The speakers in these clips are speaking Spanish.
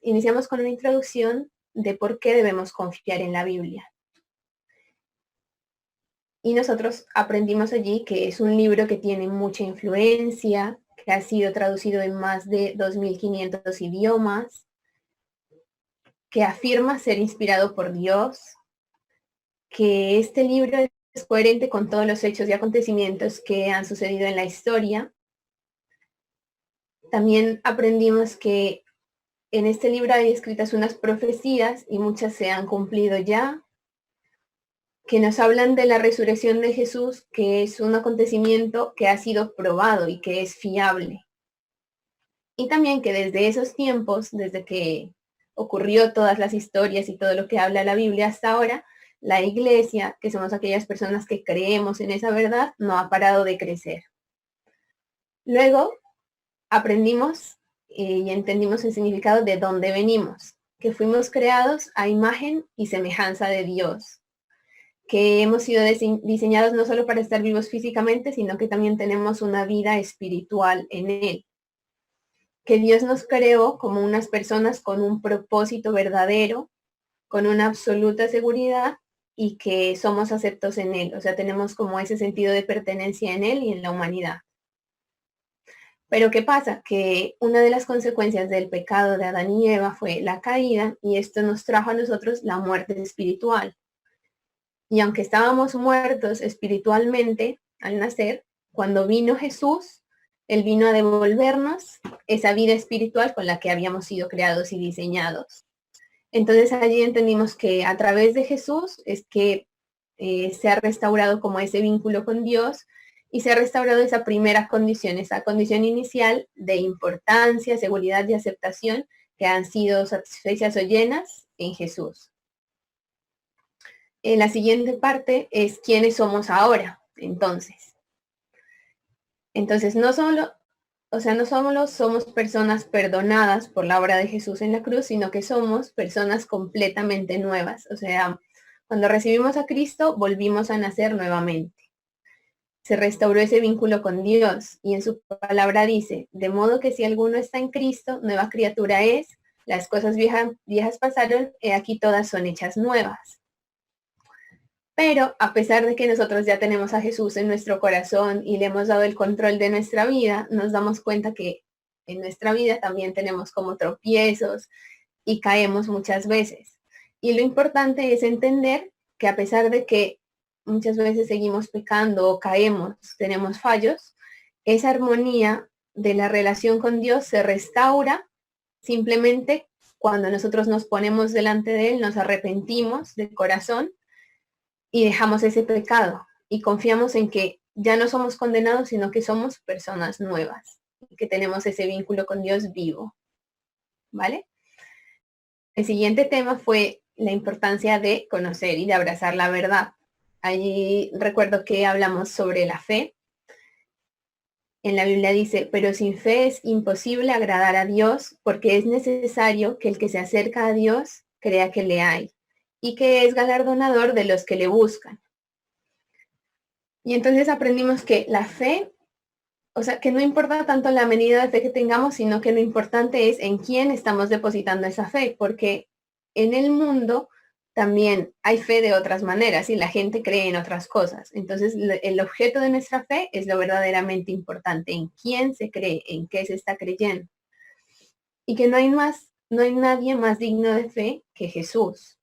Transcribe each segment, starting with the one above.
iniciamos con una introducción de por qué debemos confiar en la Biblia. Y nosotros aprendimos allí que es un libro que tiene mucha influencia, que ha sido traducido en más de 2.500 idiomas, que afirma ser inspirado por Dios, que este libro es coherente con todos los hechos y acontecimientos que han sucedido en la historia. También aprendimos que en este libro hay escritas unas profecías y muchas se han cumplido ya, que nos hablan de la resurrección de Jesús, que es un acontecimiento que ha sido probado y que es fiable. Y también que desde esos tiempos, desde que ocurrió todas las historias y todo lo que habla la Biblia hasta ahora, la iglesia, que somos aquellas personas que creemos en esa verdad, no ha parado de crecer. Luego aprendimos y entendimos el significado de dónde venimos, que fuimos creados a imagen y semejanza de Dios, que hemos sido diseñados no solo para estar vivos físicamente, sino que también tenemos una vida espiritual en Él, que Dios nos creó como unas personas con un propósito verdadero, con una absoluta seguridad y que somos aceptos en Él, o sea, tenemos como ese sentido de pertenencia en Él y en la humanidad. Pero ¿qué pasa? Que una de las consecuencias del pecado de Adán y Eva fue la caída y esto nos trajo a nosotros la muerte espiritual. Y aunque estábamos muertos espiritualmente al nacer, cuando vino Jesús, Él vino a devolvernos esa vida espiritual con la que habíamos sido creados y diseñados. Entonces allí entendimos que a través de Jesús es que se ha restaurado como ese vínculo con Dios y se ha restaurado esa primera condición, esa condición inicial de importancia, seguridad y aceptación que han sido satisfechas o llenas en Jesús. La siguiente parte es quiénes somos ahora, entonces. Entonces, no solo somos personas perdonadas por la obra de Jesús en la cruz, sino que somos personas completamente nuevas. O sea, cuando recibimos a Cristo, volvimos a nacer nuevamente. Se restauró ese vínculo con Dios y en su palabra dice, de modo que si alguno está en Cristo, nueva criatura es, las cosas viejas pasaron, y aquí todas son hechas nuevas. Pero a pesar de que nosotros ya tenemos a Jesús en nuestro corazón y le hemos dado el control de nuestra vida, nos damos cuenta que en nuestra vida también tenemos como tropiezos y caemos muchas veces. Y lo importante es entender que a pesar de que muchas veces seguimos pecando o caemos, tenemos fallos, esa armonía de la relación con Dios se restaura simplemente cuando nosotros nos ponemos delante de Él, nos arrepentimos de corazón y dejamos ese pecado y confiamos en que ya no somos condenados, sino que somos personas nuevas y que tenemos ese vínculo con Dios vivo. ¿Vale? El siguiente tema fue la importancia de conocer y de abrazar la verdad. Allí recuerdo que hablamos sobre la fe. En la Biblia dice, pero sin fe es imposible agradar a Dios porque es necesario que el que se acerca a Dios crea que le hay y que es galardonador de los que le buscan. Y entonces aprendimos que la fe, o sea, que no importa tanto la medida de fe que tengamos, sino que lo importante es en quién estamos depositando esa fe, porque en el mundo también hay fe de otras maneras y la gente cree en otras cosas. Entonces, el objeto de nuestra fe es lo verdaderamente importante, en quién se cree, en qué se está creyendo. Y que no hay nadie más digno de fe que Jesús.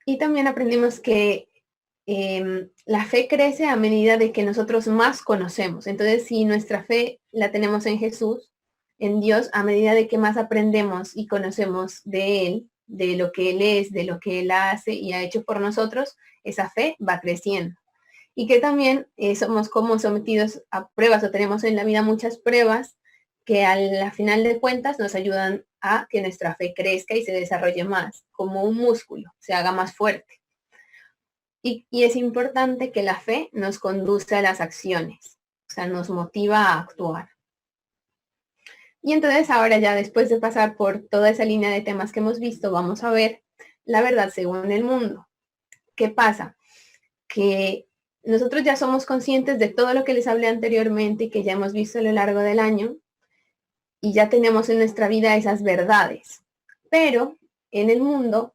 Y también aprendimos que la fe crece a medida de que nosotros más conocemos. Entonces, si nuestra fe la tenemos en Jesús, en Dios, a medida de que más aprendemos y conocemos de Él, de lo que Él es, de lo que Él hace y ha hecho por nosotros, esa fe va creciendo. Y que también somos como sometidos a pruebas o tenemos en la vida muchas pruebas que a la final de cuentas nos ayudan a que nuestra fe crezca y se desarrolle más, como un músculo, se haga más fuerte. Y es importante que la fe nos conduce a las acciones, o sea, nos motiva a actuar. Y entonces ahora ya después de pasar por toda esa línea de temas que hemos visto, vamos a ver la verdad según el mundo. ¿Qué pasa? Que nosotros ya somos conscientes de todo lo que les hablé anteriormente y que ya hemos visto a lo largo del año. y ya tenemos en nuestra vida esas verdades. Pero en el mundo,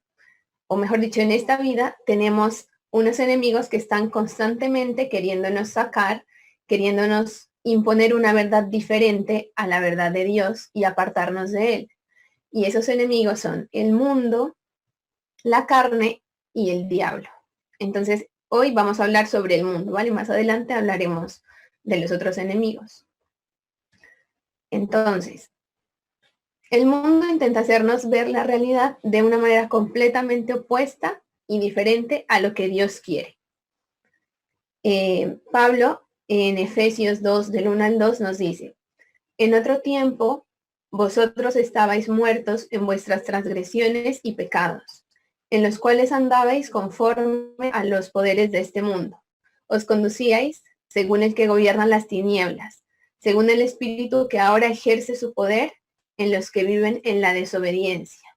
o mejor dicho, en esta vida, tenemos unos enemigos que están constantemente queriéndonos sacar, queriéndonos imponer una verdad diferente a la verdad de Dios y apartarnos de Él. Y esos enemigos son el mundo, la carne y el diablo. Entonces, hoy vamos a hablar sobre el mundo, ¿vale? Más adelante hablaremos de los otros enemigos. Entonces, el mundo intenta hacernos ver la realidad de una manera completamente opuesta y diferente a lo que Dios quiere. Pablo, en Efesios 2, del 1 al 2, nos dice, en otro tiempo, vosotros estabais muertos en vuestras transgresiones y pecados, en los cuales andabais conforme a los poderes de este mundo. Os conducíais según el que gobierna las tinieblas, según el espíritu que ahora ejerce su poder en los que viven en la desobediencia.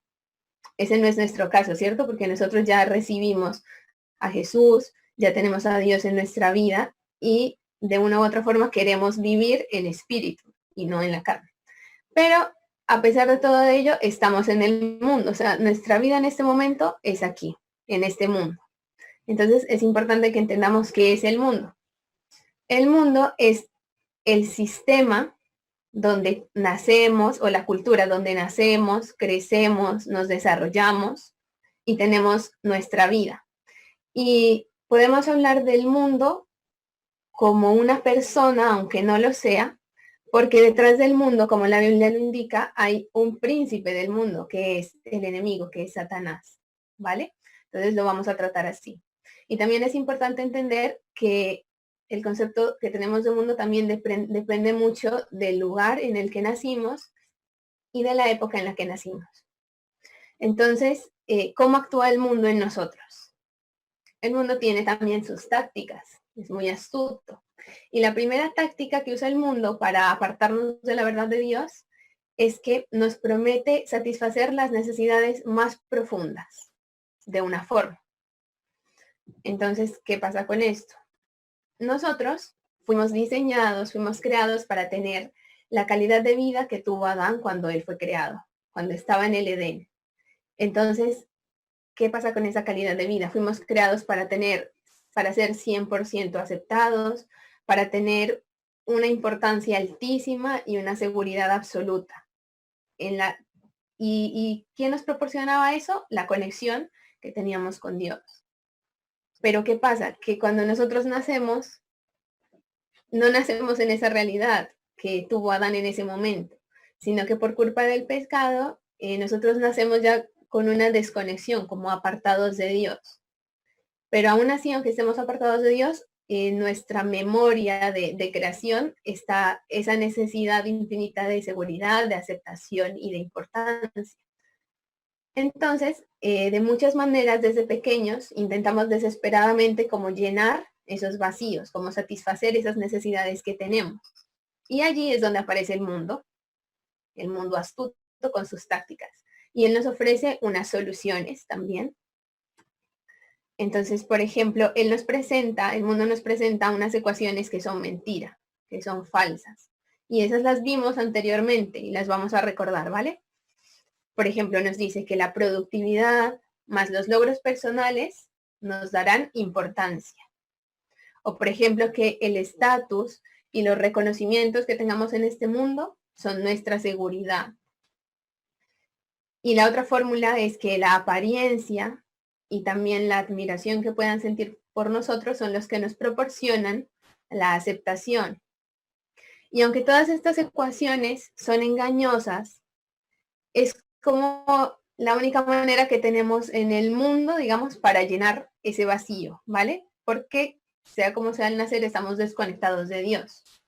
Ese no es nuestro caso, ¿cierto? Porque nosotros ya recibimos a Jesús, ya tenemos a Dios en nuestra vida y de una u otra forma queremos vivir en espíritu y no en la carne. Pero a pesar de todo ello, estamos en el mundo. O sea, nuestra vida en este momento es aquí, en este mundo. Entonces es importante que entendamos qué es el mundo. El mundo es el sistema donde nacemos o la cultura donde nacemos, crecemos, nos desarrollamos y tenemos nuestra vida. Y podemos hablar del mundo como una persona, aunque no lo sea, porque detrás del mundo, como la Biblia lo indica, hay un príncipe del mundo, que es el enemigo, que es Satanás, ¿vale? Entonces lo vamos a tratar así. Y también es importante entender que el concepto que tenemos de mundo también depende mucho del lugar en el que nacimos y de la época en la que nacimos. Entonces, ¿cómo actúa el mundo en nosotros? El mundo tiene también sus tácticas, es muy astuto. Y la primera táctica que usa el mundo para apartarnos de la verdad de Dios es que nos promete satisfacer las necesidades más profundas de una forma. Entonces, ¿qué pasa con esto? Nosotros fuimos diseñados, fuimos creados para tener la calidad de vida que tuvo Adán cuando él fue creado, cuando estaba en el Edén. Entonces, ¿qué pasa con esa calidad de vida? Fuimos creados para ser 100% aceptados, para tener una importancia altísima y una seguridad absoluta. ¿Y quién nos proporcionaba eso? La conexión que teníamos con Dios. Pero ¿qué pasa? Que cuando nosotros nacemos, no nacemos en esa realidad que tuvo Adán en ese momento, sino que por culpa del pecado, nosotros nacemos ya con una desconexión, como apartados de Dios. Pero aún así, aunque estemos apartados de Dios, en nuestra memoria de creación está esa necesidad infinita de seguridad, de aceptación y de importancia. Entonces, de muchas maneras, desde pequeños, intentamos desesperadamente como llenar esos vacíos, como satisfacer esas necesidades que tenemos. Y allí es donde aparece el mundo astuto con sus tácticas. Y él nos ofrece unas soluciones también. Entonces, por ejemplo, el mundo nos presenta unas ecuaciones que son mentira, que son falsas. Y esas las vimos anteriormente y las vamos a recordar, ¿vale? Por ejemplo, nos dice que la productividad más los logros personales nos darán importancia. O, por ejemplo, que el estatus y los reconocimientos que tengamos en este mundo son nuestra seguridad. Y la otra fórmula es que la apariencia y también la admiración que puedan sentir por nosotros son los que nos proporcionan la aceptación. Y aunque todas estas ecuaciones son engañosas, es como la única manera que tenemos en el mundo, digamos, para llenar ese vacío, ¿vale? Porque sea como sea al nacer, estamos desconectados de Dios.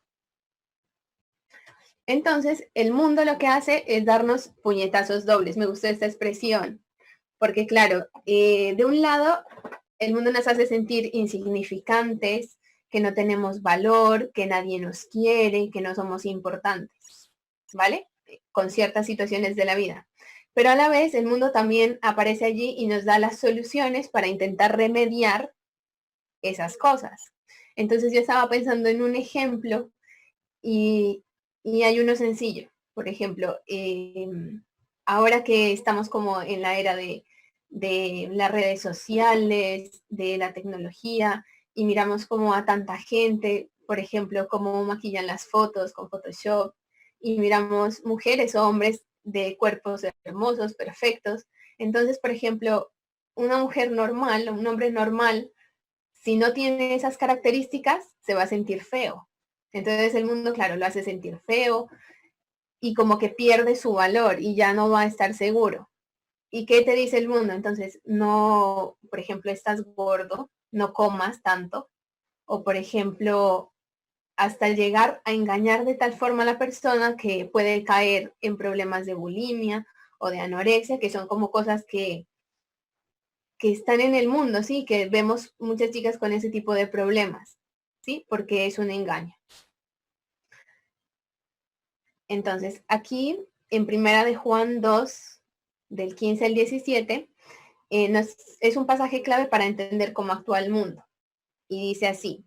Entonces, el mundo lo que hace es darnos puñetazos dobles. Me gusta esta expresión, porque claro, de un lado, el mundo nos hace sentir insignificantes, que no tenemos valor, que nadie nos quiere, que no somos importantes, ¿vale? Con ciertas situaciones de la vida. Pero a la vez el mundo también aparece allí y nos da las soluciones para intentar remediar esas cosas. Entonces yo estaba pensando en un ejemplo y hay uno sencillo. Por ejemplo, ahora que estamos como en la era de las redes sociales, de la tecnología, y miramos como a tanta gente, por ejemplo, cómo maquillan las fotos con Photoshop, y miramos mujeres o hombres de cuerpos hermosos, perfectos. Entonces, por ejemplo, una mujer normal, un hombre normal, si no tiene esas características, se va a sentir feo. Entonces el mundo, claro, lo hace sentir feo y como que pierde su valor y ya no va a estar seguro. ¿Y qué te dice el mundo? Entonces, no, por ejemplo, estás gordo, no comas tanto. O, por ejemplo, hasta llegar a engañar de tal forma a la persona que puede caer en problemas de bulimia o de anorexia, que son como cosas que están en el mundo, ¿sí? Que vemos muchas chicas con ese tipo de problemas, ¿sí? Porque es un engaño. Entonces, aquí en Primera de Juan 2, del 15 al 17, es un pasaje clave para entender cómo actúa el mundo. Y dice así: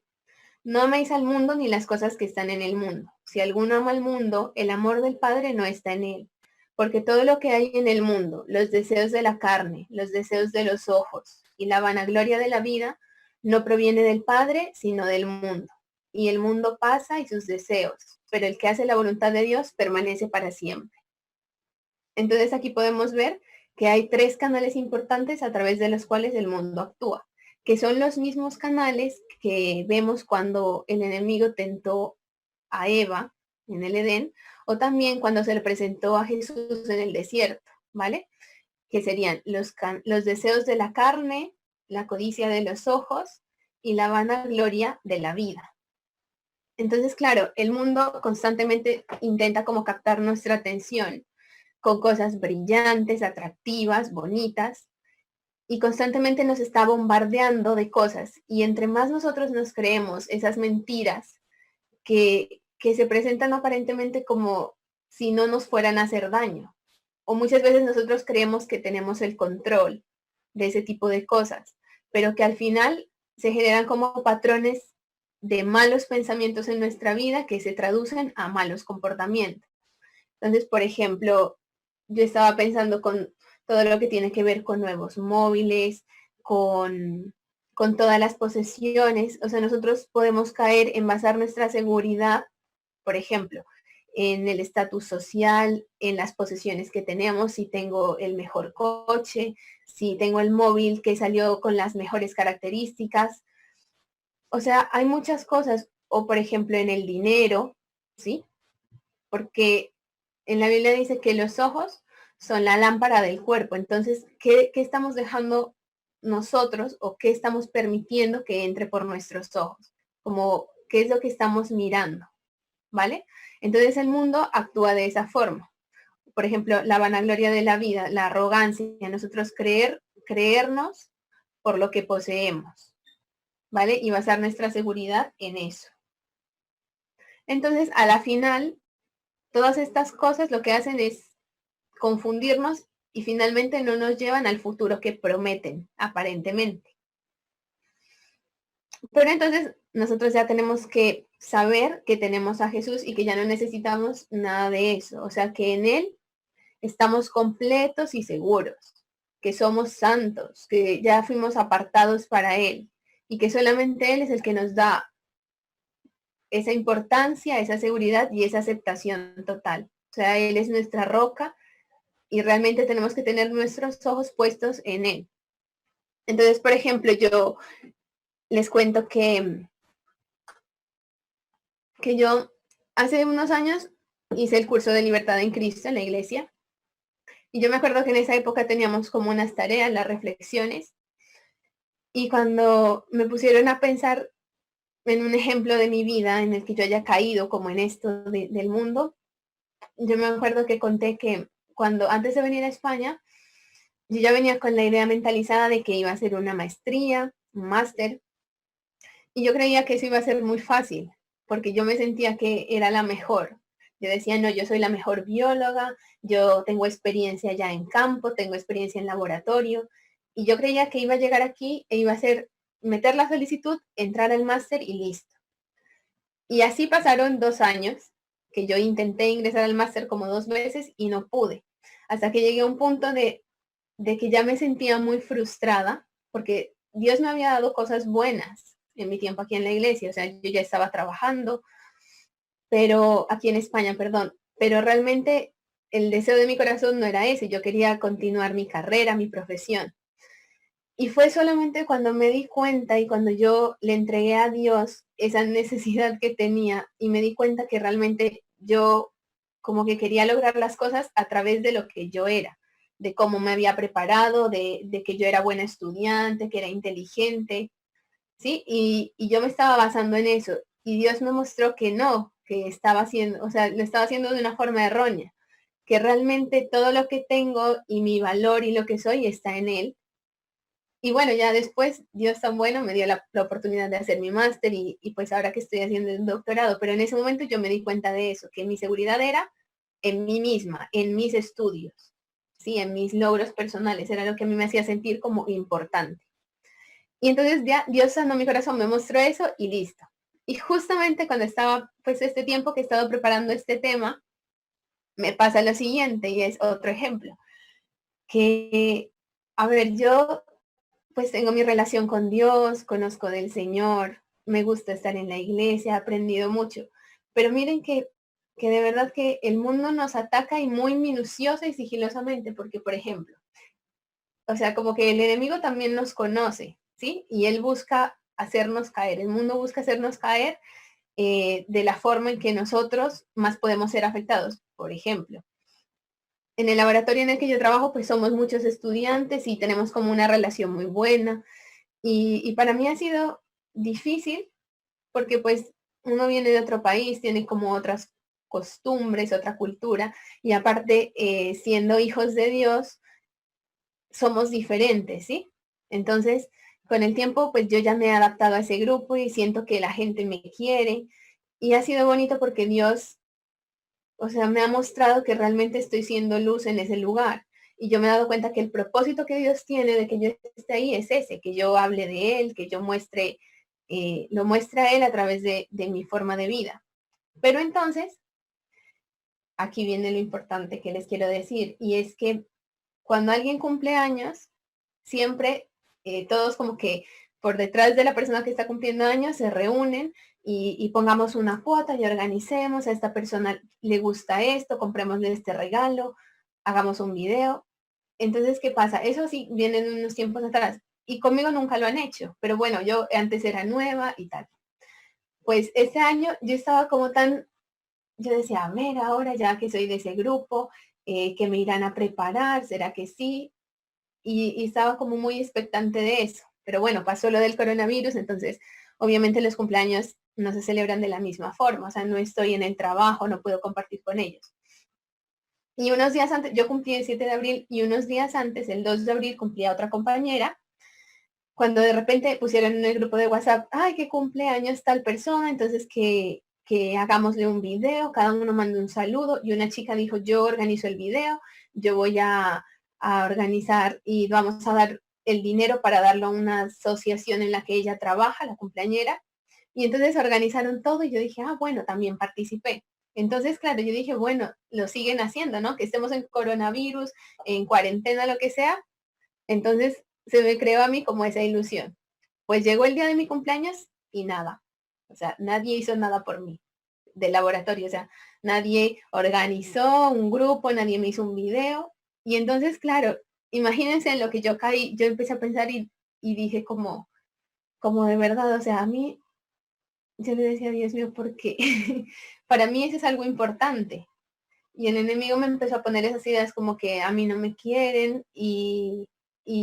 no améis al mundo ni las cosas que están en el mundo. Si alguno ama al mundo, el amor del Padre no está en él. Porque todo lo que hay en el mundo, los deseos de la carne, los deseos de los ojos y la vanagloria de la vida, no proviene del Padre, sino del mundo. Y el mundo pasa y sus deseos, pero el que hace la voluntad de Dios permanece para siempre. Entonces aquí podemos ver que hay tres canales importantes a través de los cuales el mundo actúa, que son los mismos canales que vemos cuando el enemigo tentó a Eva en el Edén, o también cuando se le presentó a Jesús en el desierto, ¿vale? Que serían los deseos de la carne, la codicia de los ojos y la vanagloria de la vida. Entonces, claro, el mundo constantemente intenta como captar nuestra atención con cosas brillantes, atractivas, bonitas, y constantemente nos está bombardeando de cosas. Y entre más nosotros nos creemos esas mentiras que se presentan aparentemente como si no nos fueran a hacer daño. O muchas veces nosotros creemos que tenemos el control de ese tipo de cosas, pero que al final se generan como patrones de malos pensamientos en nuestra vida que se traducen a malos comportamientos. Entonces, por ejemplo, yo estaba pensando con todo lo que tiene que ver con nuevos móviles, con todas las posesiones. O sea, nosotros podemos caer en basar nuestra seguridad, por ejemplo, en el estatus social, en las posesiones que tenemos, si tengo el mejor coche, si tengo el móvil que salió con las mejores características. O sea, hay muchas cosas, o por ejemplo en el dinero, ¿sí? Porque en la Biblia dice que los ojos son la lámpara del cuerpo. Entonces, ¿qué estamos dejando nosotros o qué estamos permitiendo que entre por nuestros ojos? Como, ¿qué es lo que estamos mirando? ¿Vale? Entonces el mundo actúa de esa forma. Por ejemplo, la vanagloria de la vida, la arrogancia, nosotros creernos por lo que poseemos, ¿vale? Y basar nuestra seguridad en eso. Entonces, a la final, todas estas cosas lo que hacen es confundirnos y finalmente no nos llevan al futuro que prometen, aparentemente. Pero entonces nosotros ya tenemos que saber que tenemos a Jesús y que ya no necesitamos nada de eso. O sea, que en Él estamos completos y seguros, que somos santos, que ya fuimos apartados para Él y que solamente Él es el que nos da esa importancia, esa seguridad y esa aceptación total. O sea, Él es nuestra roca y realmente tenemos que tener nuestros ojos puestos en Él. Entonces, por ejemplo, yo les cuento que yo hace unos años hice el curso de libertad en Cristo en la iglesia. Y yo me acuerdo que en esa época teníamos como unas tareas, las reflexiones. Y cuando me pusieron a pensar en un ejemplo de mi vida en el que yo haya caído como en esto del mundo, yo me acuerdo que conté que cuando antes de venir a España, yo ya venía con la idea mentalizada de que iba a hacer una maestría, un máster, y yo creía que eso iba a ser muy fácil, porque yo me sentía que era la mejor. Yo decía, no, yo soy la mejor bióloga, yo tengo experiencia ya en campo, tengo experiencia en laboratorio, y yo creía que iba a llegar aquí e iba a ser meter la solicitud, entrar al máster y listo. Y así pasaron 2 años, que yo intenté ingresar al máster como 2 veces y no pude. Hasta que llegué a un punto de que ya me sentía muy frustrada porque Dios me había dado cosas buenas en mi tiempo aquí en la iglesia. O sea, yo ya estaba trabajando, pero aquí en España, perdón, pero realmente el deseo de mi corazón no era ese. Yo quería continuar mi carrera, mi profesión. Y fue solamente cuando me di cuenta y cuando yo le entregué a Dios esa necesidad que tenía y me di cuenta que realmente yo como que quería lograr las cosas a través de lo que yo era, de cómo me había preparado, de que yo era buena estudiante, que era inteligente, ¿sí? Y yo me estaba basando en eso. Y Dios me mostró que no, que estaba haciendo, o sea, lo estaba haciendo de una forma errónea, que realmente todo lo que tengo y mi valor y lo que soy está en Él. Y bueno, ya después, Dios tan bueno, me dio la oportunidad de hacer mi máster y pues ahora que estoy haciendo el doctorado, pero en ese momento yo me di cuenta de eso, que mi seguridad era en mí misma, en mis estudios, sí, en mis logros personales, era lo que a mí me hacía sentir como importante. Y entonces ya Dios sanó mi corazón, me mostró eso y listo. Y justamente cuando estaba, pues este tiempo que he estado preparando este tema, me pasa lo siguiente y es otro ejemplo, que, a ver, yo pues tengo mi relación con Dios, conozco del Señor, me gusta estar en la iglesia, he aprendido mucho. Pero miren que de verdad que el mundo nos ataca y muy minuciosa y sigilosamente, porque por ejemplo, o sea, como que el enemigo también nos conoce, ¿sí? Y él busca hacernos caer, el mundo busca hacernos caer de la forma en que nosotros más podemos ser afectados. Por ejemplo, en el laboratorio en el que yo trabajo, pues somos muchos estudiantes y tenemos como una relación muy buena. Y para mí ha sido difícil porque pues uno viene de otro país, tiene como otras costumbres, otra cultura, y aparte, siendo hijos de Dios, somos diferentes, ¿sí? Entonces, con el tiempo, pues yo ya me he adaptado a ese grupo y siento que la gente me quiere. Y ha sido bonito porque Dios, o sea, me ha mostrado que realmente estoy siendo luz en ese lugar. Y yo me he dado cuenta que el propósito que Dios tiene de que yo esté ahí es ese, que yo hable de Él, que yo muestre, lo muestre a Él a través de mi forma de vida. Pero entonces, aquí viene lo importante que les quiero decir, y es que cuando alguien cumple años, siempre todos como que por detrás de la persona que está cumpliendo años se reúnen y pongamos una cuota y organicemos, a esta persona le gusta esto, comprémosle este regalo, hagamos un video. Entonces, ¿qué pasa? Eso sí viene de unos tiempos atrás y conmigo nunca lo han hecho, pero bueno, yo antes era nueva y tal. Pues ese año yo estaba como tan, yo decía, a ver, ahora ya que soy de ese grupo, que me irán a preparar, ¿será que sí? Y estaba como muy expectante de eso. Pero bueno, pasó lo del coronavirus, entonces obviamente los cumpleaños no se celebran de la misma forma, o sea, no estoy en el trabajo, no puedo compartir con ellos. Y unos días antes, yo cumplí el 7 de abril y unos días antes, el 2 de abril, cumplía otra compañera, cuando de repente pusieron en el grupo de WhatsApp, ay, que cumpleaños tal persona, entonces que hagámosle un video, cada uno manda un saludo y una chica dijo, yo organizo el video, yo voy a organizar y vamos a dar el dinero para darlo a una asociación en la que ella trabaja, la cumpleañera. Y entonces organizaron todo y yo dije, ah, bueno, también participé. Entonces, claro, yo dije, bueno, lo siguen haciendo, ¿no? Que estemos en coronavirus, en cuarentena, lo que sea. Entonces, se me creó a mí como esa ilusión. Pues llegó el día de mi cumpleaños y nada. O sea, nadie hizo nada por mí del laboratorio. O sea, nadie organizó un grupo, nadie me hizo un video. Y entonces, claro, imagínense en lo que yo caí. Yo empecé a pensar y dije como de verdad, o sea, a mí, yo le decía, Dios mío, ¿por qué? Para mí eso es algo importante. Y el enemigo me empezó a poner esas ideas como que a mí no me quieren y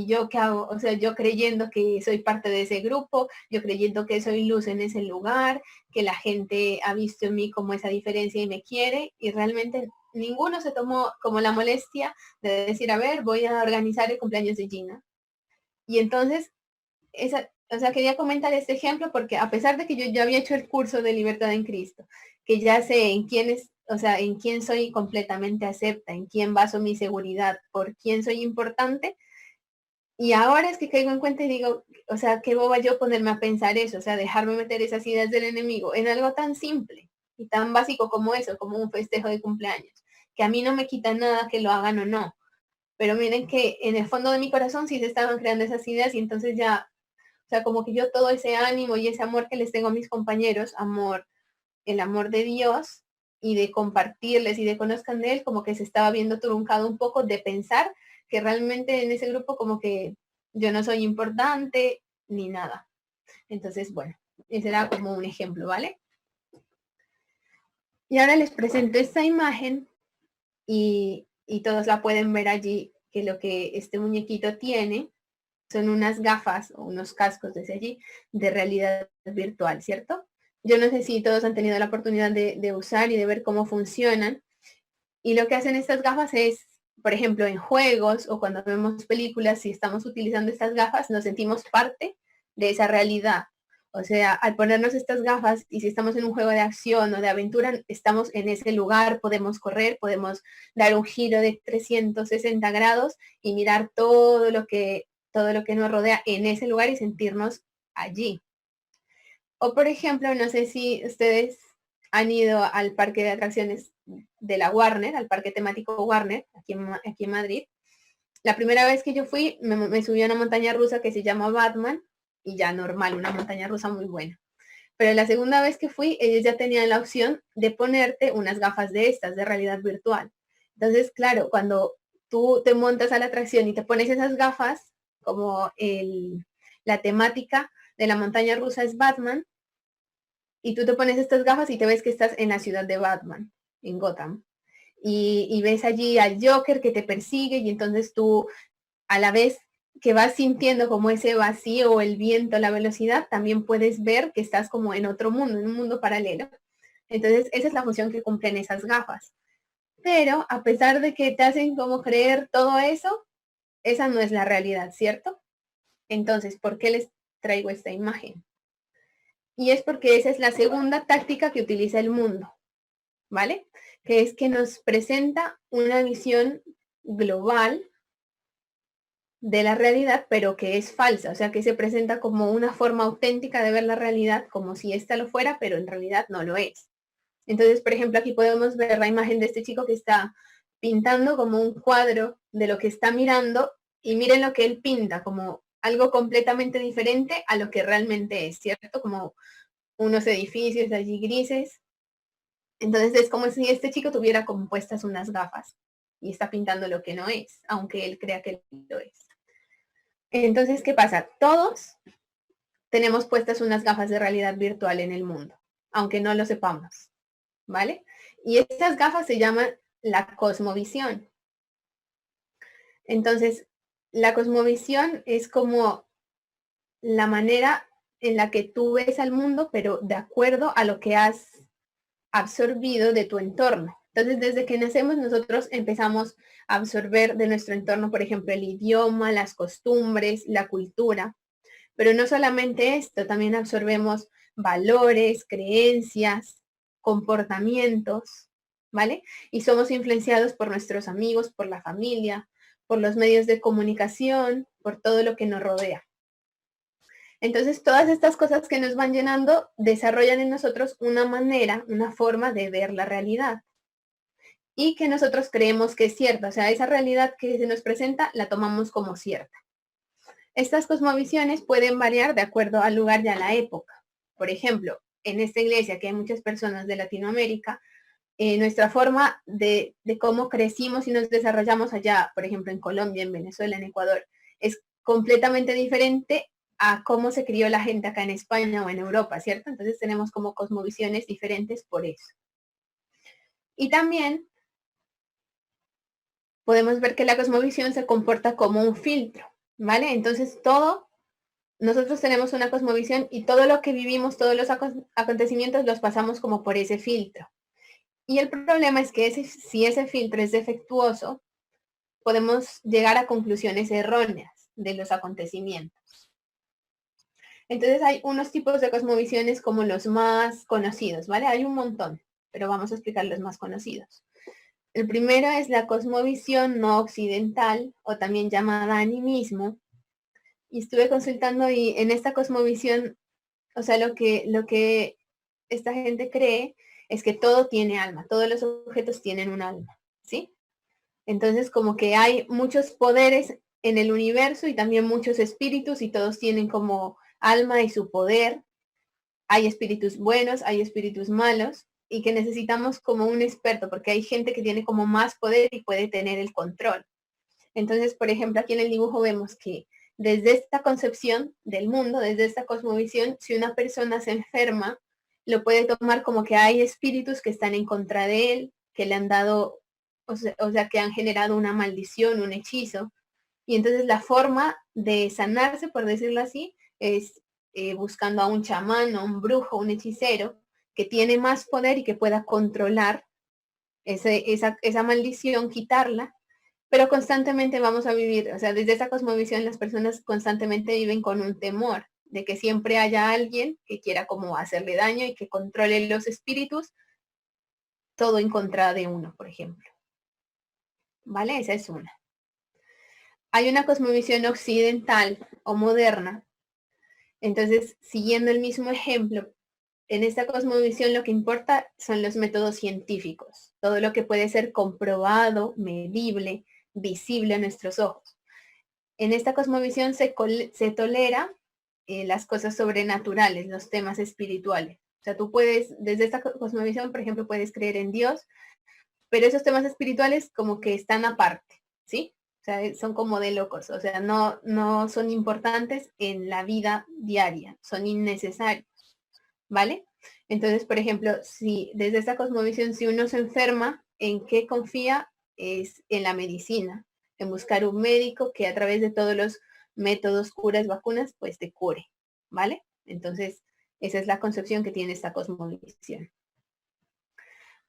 yo qué hago, o sea, yo creyendo que soy parte de ese grupo, yo creyendo que soy luz en ese lugar, que la gente ha visto en mí como esa diferencia y me quiere y realmente ninguno se tomó como la molestia de decir, a ver, voy a organizar el cumpleaños de Gina. Y entonces, o sea, quería comentar este ejemplo porque a pesar de que yo ya había hecho el curso de libertad en Cristo, que ya sé en quién es, o sea, en quién soy completamente acepta, en quién baso mi seguridad, por quién soy importante, y ahora es que caigo en cuenta y digo, o sea, qué boba yo ponerme a pensar eso, o sea, dejarme meter esas ideas del enemigo en algo tan simple. y tan básico como eso, como un festejo de cumpleaños, que a mí no me quita nada que lo hagan o no. Pero miren que en el fondo de mi corazón sí se estaban creando esas ideas y entonces ya, o sea, como que yo todo ese ánimo y ese amor que les tengo a mis compañeros, amor, el amor de Dios y de compartirles y de conozcan de Él, como que se estaba viendo truncado un poco de pensar que realmente en ese grupo como que yo no soy importante ni nada. Entonces, bueno, ese era como un ejemplo, ¿vale? Y ahora les presento esta imagen y todos la pueden ver allí, que lo que este muñequito tiene son unas gafas o unos cascos desde allí de realidad virtual, ¿cierto? Yo no sé si todos han tenido la oportunidad de usar y de ver cómo funcionan. Y lo que hacen estas gafas es, por ejemplo, en juegos o cuando vemos películas, si estamos utilizando estas gafas, nos sentimos parte de esa realidad. O sea, al ponernos estas gafas y si estamos en un juego de acción o de aventura, estamos en ese lugar, podemos correr, podemos dar un giro de 360 grados y mirar todo lo que nos rodea en ese lugar y sentirnos allí. O por ejemplo, no sé si ustedes han ido al parque de atracciones de la Warner, al parque temático Warner, aquí en Madrid. La primera vez que yo fui, me subí a una montaña rusa que se llama Batman y ya normal, una montaña rusa muy buena. Pero la segunda vez que fui, ellos ya tenían la opción de ponerte unas gafas de estas, de realidad virtual. Entonces, claro, cuando tú te montas a la atracción y te pones esas gafas, como la temática de la montaña rusa es Batman, y tú te pones estas gafas y te ves que estás en la ciudad de Batman, en Gotham. Y ves allí al Joker que te persigue y entonces tú a la vez que vas sintiendo como ese vacío, el viento, la velocidad, también puedes ver que estás como en otro mundo, en un mundo paralelo. Entonces esa es la función que cumplen esas gafas. Pero a pesar de que te hacen como creer todo eso, esa no es la realidad, ¿cierto? Entonces, ¿por qué les traigo esta imagen? Y es porque esa es la segunda táctica que utiliza el mundo, ¿vale? Que es que nos presenta una visión global de la realidad, pero que es falsa, o sea, que se presenta como una forma auténtica de ver la realidad, como si ésta lo fuera, pero en realidad no lo es. Entonces, por ejemplo, aquí podemos ver la imagen de este chico que está pintando como un cuadro de lo que está mirando y miren lo que él pinta, como algo completamente diferente a lo que realmente es, ¿cierto? Como unos edificios allí grises. Entonces es como si este chico tuviera como puestas unas gafas y está pintando lo que no es, aunque él crea que lo es. Entonces, ¿qué pasa? Todos tenemos puestas unas gafas de realidad virtual en el mundo, aunque no lo sepamos, ¿vale? Y estas gafas se llaman la cosmovisión. Entonces, la cosmovisión es como la manera en la que tú ves al mundo, pero de acuerdo a lo que has absorbido de tu entorno. Entonces, desde que nacemos, nosotros empezamos a absorber de nuestro entorno, por ejemplo, el idioma, las costumbres, la cultura. Pero no solamente esto, también absorbemos valores, creencias, comportamientos, ¿vale? Y somos influenciados por nuestros amigos, por la familia, por los medios de comunicación, por todo lo que nos rodea. Entonces, todas estas cosas que nos van llenando desarrollan en nosotros una manera, una forma de ver la realidad y que nosotros creemos que es cierta. O sea, esa realidad que se nos presenta la tomamos como cierta. Estas cosmovisiones pueden variar de acuerdo al lugar y a la época. Por ejemplo, en esta iglesia que hay muchas personas de Latinoamérica, nuestra forma de cómo crecimos y nos desarrollamos allá, por ejemplo, en Colombia, en Venezuela, en Ecuador, es completamente diferente a cómo se crió la gente acá en España o en Europa, ¿cierto? Entonces tenemos como cosmovisiones diferentes por eso. Y también podemos ver que la cosmovisión se comporta como un filtro, ¿vale? Entonces nosotros tenemos una cosmovisión y todo lo que vivimos, todos los acontecimientos los pasamos como por ese filtro. Y el problema es que si ese filtro es defectuoso, podemos llegar a conclusiones erróneas de los acontecimientos. Entonces hay unos tipos de cosmovisiones como los más conocidos, ¿vale? Hay un montón, pero vamos a explicar los más conocidos. El primero es la cosmovisión no occidental o también llamada animismo. Y estuve consultando y en esta cosmovisión, o sea, lo que esta gente cree es que todo tiene alma, todos los objetos tienen un alma, ¿sí? Entonces como que hay muchos poderes en el universo y también muchos espíritus y todos tienen como alma y su poder. Hay espíritus buenos, hay espíritus malos y que necesitamos como un experto porque hay gente que tiene como más poder y puede tener el control. Entonces, por ejemplo, aquí en el dibujo vemos que desde esta concepción del mundo, desde esta cosmovisión, si una persona se enferma, lo puede tomar como que hay espíritus que están en contra de él, que le han dado, o sea, que han generado una maldición, un hechizo. Y entonces la forma de sanarse, por decirlo así, es buscando a un chamán, a un brujo, un hechicero, que tiene más poder y que pueda controlar esa maldición, quitarla, pero constantemente vamos a vivir, o sea, desde esa cosmovisión las personas constantemente viven con un temor de que siempre haya alguien que quiera como hacerle daño y que controle los espíritus, todo en contra de uno, por ejemplo. ¿Vale? Esa es una. Hay una cosmovisión occidental o moderna. Entonces, siguiendo el mismo ejemplo, en esta cosmovisión lo que importa son los métodos científicos, todo lo que puede ser comprobado, medible, visible a nuestros ojos. En esta cosmovisión se tolera las cosas sobrenaturales, los temas espirituales. O sea, tú puedes, desde esta cosmovisión, por ejemplo, puedes creer en Dios, pero esos temas espirituales como que están aparte, ¿sí? O sea, son como de locos, o sea, no son importantes en la vida diaria, son innecesarios, ¿vale? Entonces, por ejemplo, si desde esta cosmovisión, si uno se enferma, ¿en qué confía? Es en la medicina, en buscar un médico que a través de todos los métodos, curas, vacunas, pues te cure, ¿vale? Entonces, esa es la concepción que tiene esta cosmovisión.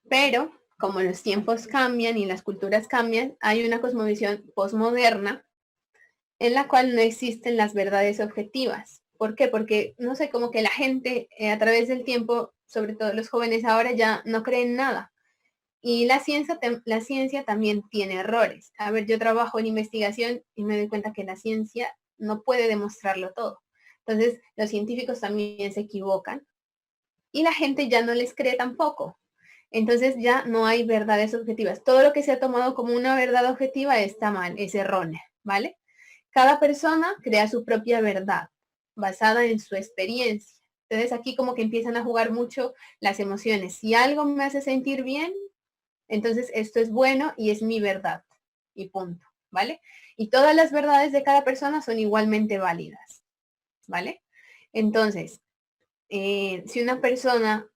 Pero, como los tiempos cambian y las culturas cambian, hay una cosmovisión posmoderna en la cual no existen las verdades objetivas. ¿Por qué? Porque, no sé, como que la gente a través del tiempo, sobre todo los jóvenes ahora, ya no creen nada. Y la ciencia también tiene errores. A ver, yo trabajo en investigación y me doy cuenta que la ciencia no puede demostrarlo todo. Entonces, los científicos también se equivocan y la gente ya no les cree tampoco. Entonces ya no hay verdades objetivas. Todo lo que se ha tomado como una verdad objetiva está mal, es errónea, ¿vale? Cada persona crea su propia verdad basada en su experiencia. Entonces aquí como que empiezan a jugar mucho las emociones. Si algo me hace sentir bien, entonces esto es bueno y es mi verdad. Y punto, ¿vale? Y todas las verdades de cada persona son igualmente válidas, ¿vale? Entonces, si una persona,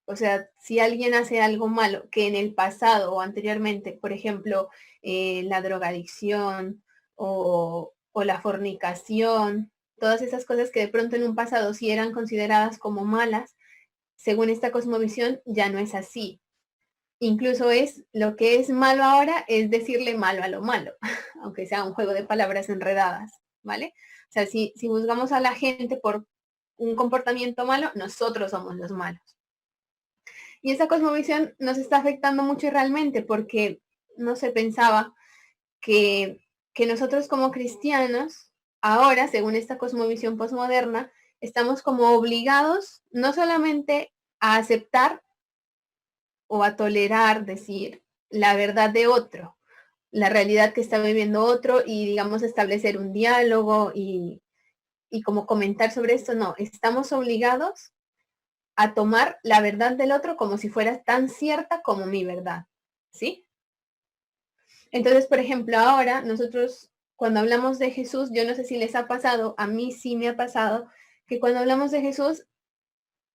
o sea, si alguien hace algo malo que en el pasado o anteriormente, por ejemplo, la drogadicción o la fornicación, todas esas cosas que de pronto en un pasado sí eran consideradas como malas, según esta cosmovisión ya no es así. Incluso es lo que es malo ahora es decirle malo a lo malo, aunque sea un juego de palabras enredadas, ¿vale? O sea, si juzgamos a la gente por un comportamiento malo, nosotros somos los malos. Y esa cosmovisión nos está afectando mucho realmente porque no se pensaba que nosotros como cristianos, ahora, según esta cosmovisión posmoderna, estamos como obligados no solamente a aceptar o a tolerar, decir, la verdad de otro, la realidad que está viviendo otro y, digamos, establecer un diálogo y como comentar sobre esto, no, estamos obligados a tomar la verdad del otro como si fuera tan cierta como mi verdad, ¿sí? Entonces, por ejemplo, ahora nosotros cuando hablamos de Jesús, yo no sé si les ha pasado, a mí sí me ha pasado, que cuando hablamos de Jesús,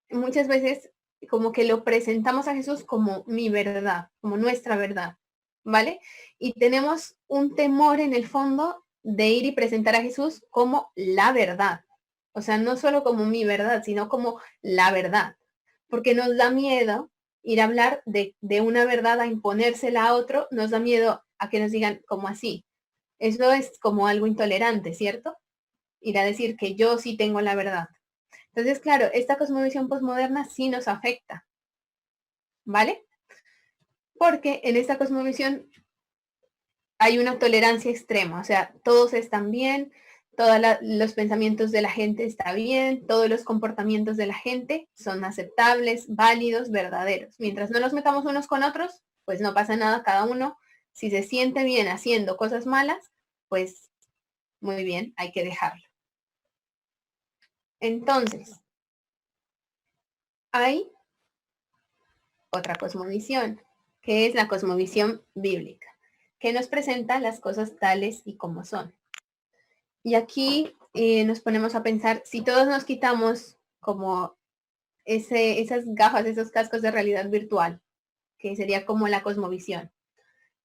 muchas veces como que lo presentamos a Jesús como mi verdad, como nuestra verdad, ¿vale? Y tenemos un temor en el fondo de ir y presentar a Jesús como la verdad. O sea, no solo como mi verdad, sino como la verdad. Porque nos da miedo ir a hablar de una verdad a imponérsela a otro, nos da miedo a que nos digan como así. Eso es como algo intolerante, ¿cierto? Ir a decir que yo sí tengo la verdad. Entonces, claro, esta cosmovisión posmoderna sí nos afecta, ¿vale? Porque en esta cosmovisión hay una tolerancia extrema, o sea, todos están bien, todos los pensamientos de la gente está bien, todos los comportamientos de la gente son aceptables, válidos, verdaderos. Mientras no los metamos unos con otros, pues no pasa nada, cada uno, si se siente bien haciendo cosas malas, pues muy bien, hay que dejarlo. Entonces, hay otra cosmovisión, que es la cosmovisión bíblica, que nos presenta las cosas tales y como son. Y aquí nos ponemos a pensar, si todos nos quitamos como esas gafas, esos cascos de realidad virtual, que sería como la cosmovisión,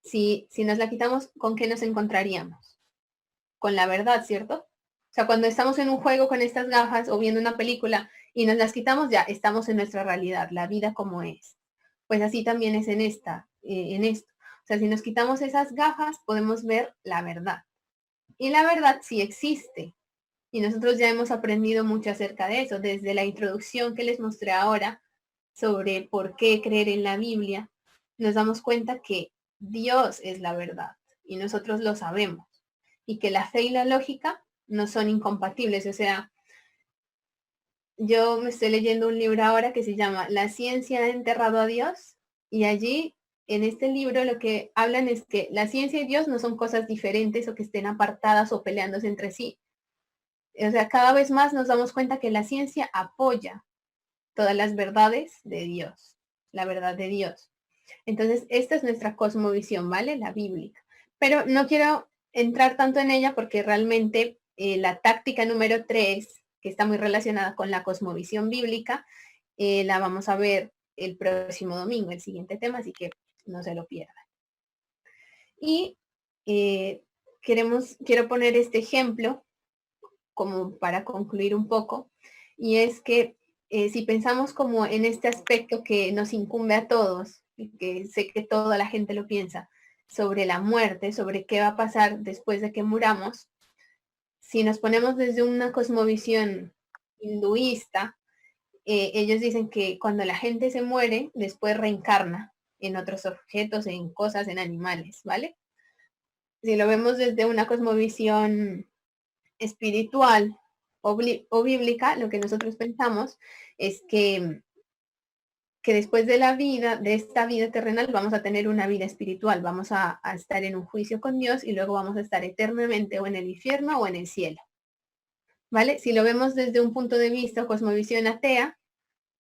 si nos la quitamos, ¿con qué nos encontraríamos? Con la verdad, ¿cierto? O sea, cuando estamos en un juego con estas gafas o viendo una película y nos las quitamos, ya estamos en nuestra realidad, la vida como es. Pues así también es en esto. O sea, si nos quitamos esas gafas, podemos ver la verdad. Y la verdad sí existe. Y nosotros ya hemos aprendido mucho acerca de eso, desde la introducción que les mostré ahora sobre por qué creer en la Biblia, nos damos cuenta que Dios es la verdad y nosotros lo sabemos. Y que la fe y la lógica no son incompatibles. O sea, yo me estoy leyendo un libro ahora que se llama La ciencia ha enterrado a Dios y allí en este libro lo que hablan es que la ciencia y Dios no son cosas diferentes o que estén apartadas o peleándose entre sí. O sea, cada vez más nos damos cuenta que la ciencia apoya todas las verdades de Dios, la verdad de Dios. Entonces, esta es nuestra cosmovisión, ¿vale? La bíblica. Pero no quiero entrar tanto en ella porque realmente la táctica número 3, que está muy relacionada con la cosmovisión bíblica, la vamos a ver el próximo domingo, el siguiente tema, así que no se lo pierdan. Y quiero poner este ejemplo como para concluir un poco, y es que si pensamos como en este aspecto que nos incumbe a todos, y que sé que toda la gente lo piensa, sobre la muerte, sobre qué va a pasar después de que muramos, si nos ponemos desde una cosmovisión hinduista, ellos dicen que cuando la gente se muere, después reencarna en otros objetos, en cosas, en animales, ¿vale? Si lo vemos desde una cosmovisión espiritual o bíblica, lo que nosotros pensamos es que después de la vida, de esta vida terrenal, vamos a tener una vida espiritual, vamos a estar en un juicio con Dios y luego vamos a estar eternamente o en el infierno o en el cielo. ¿Vale? Si lo vemos desde un punto de vista o cosmovisión atea,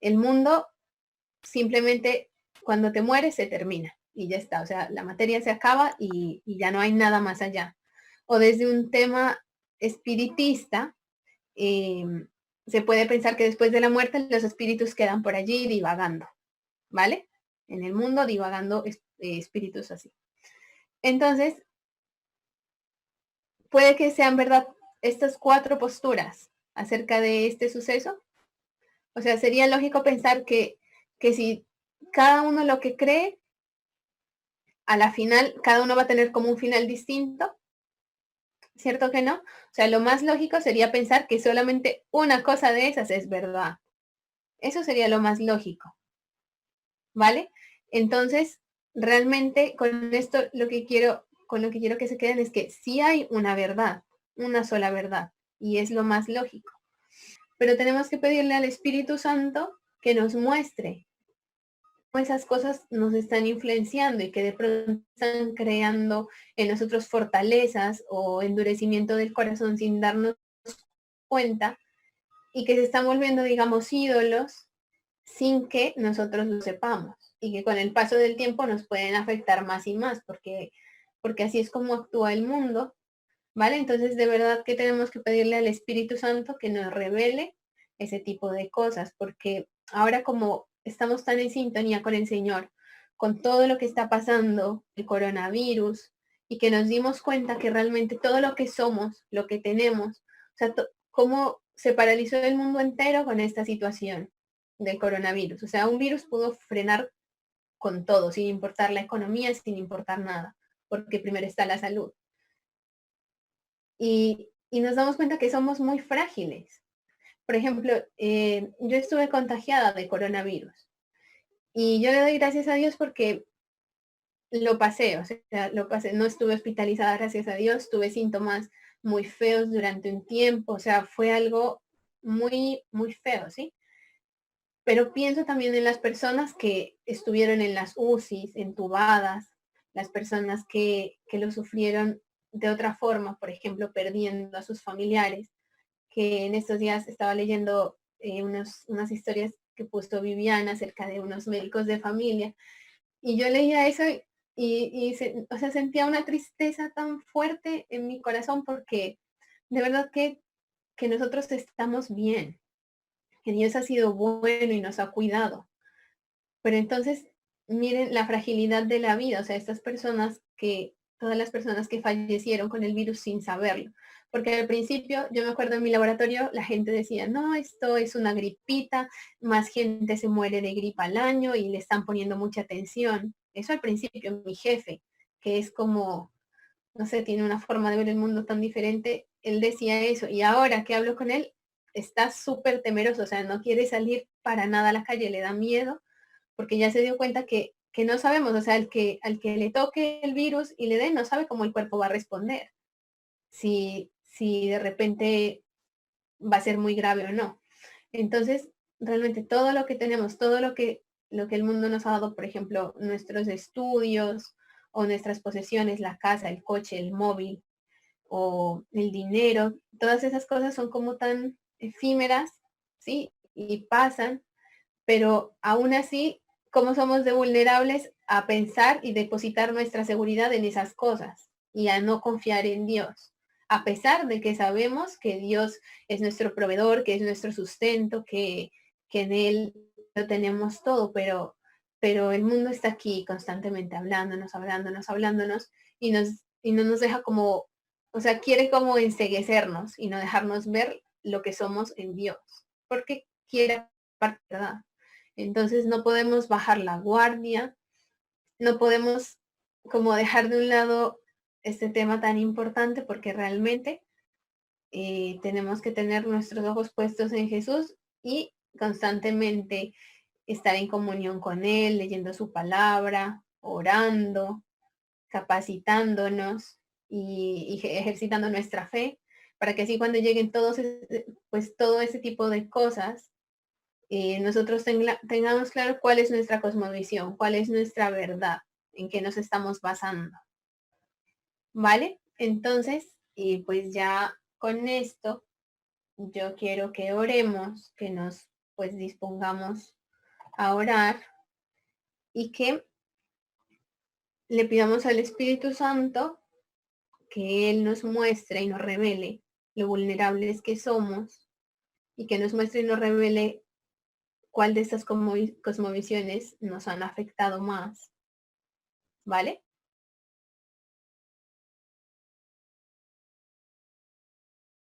el mundo simplemente cuando te mueres se termina y ya está. O sea, la materia se acaba y ya no hay nada más allá. O desde un tema espiritista, eh, se puede pensar que después de la muerte los espíritus quedan por allí divagando, ¿vale? En el mundo divagando espíritus así. Entonces, puede que sean verdad estas 4 posturas acerca de este suceso. O sea, sería lógico pensar que si cada uno lo que cree, a la final, cada uno va a tener como un final distinto, ¿cierto que no? O sea, lo más lógico sería pensar que solamente una cosa de esas es verdad. Eso sería lo más lógico, ¿vale? Entonces, realmente con esto con lo que quiero que se queden es que sí hay una verdad, una sola verdad, y es lo más lógico. Pero tenemos que pedirle al Espíritu Santo que nos muestre cómo esas cosas nos están influenciando y que de pronto están creando en nosotros fortalezas o endurecimiento del corazón sin darnos cuenta y que se están volviendo, digamos, ídolos sin que nosotros lo sepamos y que con el paso del tiempo nos pueden afectar más y más porque así es como actúa el mundo, ¿vale? Entonces de verdad que tenemos que pedirle al Espíritu Santo que nos revele ese tipo de cosas, porque ahora como estamos tan en sintonía con el Señor, con todo lo que está pasando, el coronavirus, y que nos dimos cuenta que realmente todo lo que somos, lo que tenemos, o sea, cómo se paralizó el mundo entero con esta situación del coronavirus. O sea, un virus pudo frenar con todo, sin importar la economía, sin importar nada, porque primero está la salud. Y nos damos cuenta que somos muy frágiles. Por ejemplo, yo estuve contagiada de coronavirus y yo le doy gracias a Dios porque lo pasé, o sea, lo pasé, no estuve hospitalizada, gracias a Dios, tuve síntomas muy feos durante un tiempo, o sea, fue algo muy, muy feo, ¿sí? Pero pienso también en las personas que estuvieron en las UCIs, entubadas, las personas que lo sufrieron de otra forma, por ejemplo, perdiendo a sus familiares, que en estos días estaba leyendo unas historias que puso Viviana acerca de unos médicos de familia, y yo leía eso o sea, sentía una tristeza tan fuerte en mi corazón porque de verdad que nosotros estamos bien, que Dios ha sido bueno y nos ha cuidado. Pero entonces, miren la fragilidad de la vida, o sea, todas las personas que fallecieron con el virus sin saberlo. Porque al principio, yo me acuerdo en mi laboratorio, la gente decía, no, esto es una gripita, más gente se muere de gripa al año y le están poniendo mucha atención. Eso al principio, mi jefe, que es como, no sé, tiene una forma de ver el mundo tan diferente, él decía eso. Y ahora que hablo con él, está súper temeroso, o sea, no quiere salir para nada a la calle, le da miedo porque ya se dio cuenta que no sabemos, o sea, al que le toque el virus y le dé, no sabe cómo el cuerpo va a responder, si de repente va a ser muy grave o no. Entonces, realmente todo lo que tenemos, lo que el mundo nos ha dado, por ejemplo, nuestros estudios o nuestras posesiones, la casa, el coche, el móvil o el dinero, todas esas cosas son como tan efímeras, ¿sí? Y pasan, pero aún así, ¿cómo somos de vulnerables a pensar y depositar nuestra seguridad en esas cosas y a no confiar en Dios? A pesar de que sabemos que Dios es nuestro proveedor, que es nuestro sustento, que en Él lo tenemos todo, pero el mundo está aquí constantemente hablándonos, hablándonos, hablándonos y no nos deja como, o sea, quiere como enceguecernos y no dejarnos ver lo que somos en Dios, porque quiere parte, ¿verdad? Entonces no podemos bajar la guardia, no podemos como dejar de un lado este tema tan importante porque realmente tenemos que tener nuestros ojos puestos en Jesús y constantemente estar en comunión con Él, leyendo su palabra, orando, capacitándonos y ejercitando nuestra fe, para que así cuando lleguen pues todo ese tipo de cosas, nosotros tengamos claro cuál es nuestra cosmovisión, cuál es nuestra verdad, en qué nos estamos basando, ¿vale? Entonces, pues ya con esto, yo quiero que oremos, que nos pues dispongamos a orar y que le pidamos al Espíritu Santo que Él nos muestre y nos revele lo vulnerables que somos y que nos muestre y nos revele cuál de estas cosmovisiones nos han afectado más, ¿vale?